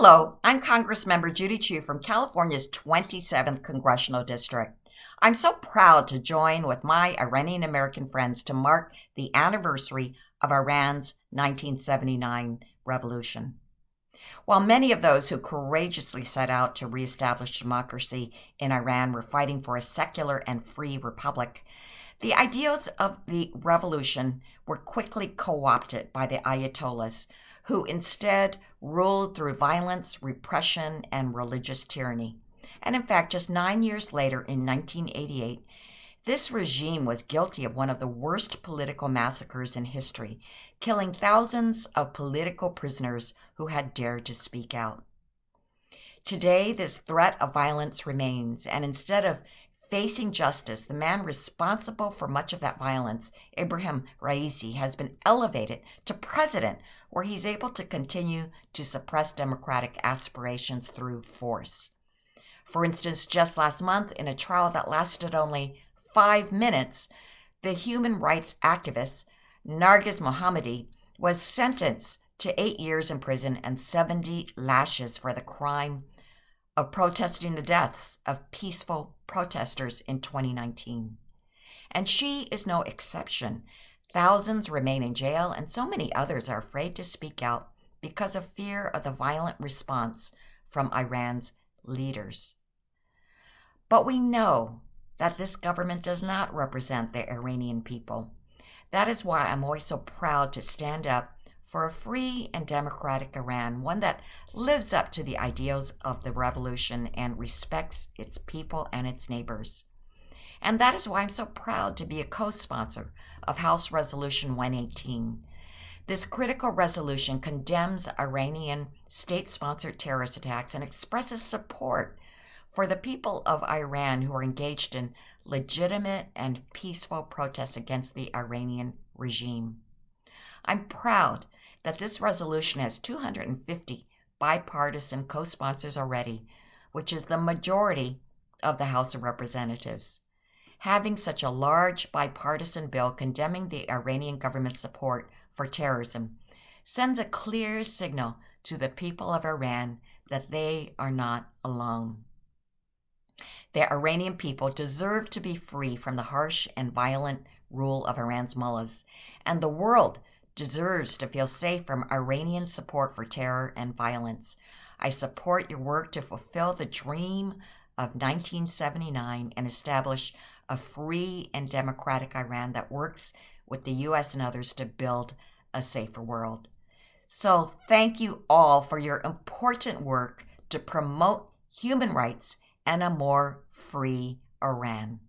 Hello, I'm Congressmember Judy from California's 27th Congressional District. I'm so proud to join with my Iranian-American friends to mark the anniversary of Iran's 1979 revolution. While many of those who courageously set out to reestablish democracy in Iran were fighting for a secular and free republic, the ideals of the revolution were quickly co-opted by the Ayatollahs, who instead ruled through violence, repression, and religious tyranny. And in fact, just 9 years later, in 1988, this regime was guilty of one of the worst political massacres in history, killing thousands of political prisoners who had dared to speak out. Today, this threat of violence remains, and instead of facing justice, the man responsible for much of that violence, Ebrahim Raisi, has been elevated to president, where he's able to continue to suppress democratic aspirations through force. For instance, just last month, in a trial that lasted only 5 minutes, the human rights activist Narges Mohammadi was sentenced to 8 years in prison and 70 lashes for the crime of protesting the deaths of peaceful protesters in 2019. And she is no exception. Thousands remain in jail, and so many others are afraid to speak out because of fear of the violent response from Iran's leaders. But we know that this government does not represent the Iranian people. That is why I'm always so proud to stand up for a free and democratic Iran, one that lives up to the ideals of the revolution and respects its people and its neighbors. And that is why I'm so proud to be a co-sponsor of House Resolution 118. This critical resolution condemns Iranian state-sponsored terrorist attacks and expresses support for the people of Iran who are engaged in legitimate and peaceful protests against the Iranian regime. I'm proud that this resolution has 250 bipartisan co-sponsors already, which is the majority of the House of Representatives. Having such a large bipartisan bill condemning the Iranian government's support for terrorism sends a clear signal to the people of Iran that they are not alone. The Iranian people deserve to be free from the harsh and violent rule of Iran's mullahs, and the world deserves to feel safe from Iranian support for terror and violence. I support your work to fulfill the dream of 1979 and establish a free and democratic Iran that works with the U.S. and others to build a safer world. So thank you all for your important work to promote human rights and a more free Iran.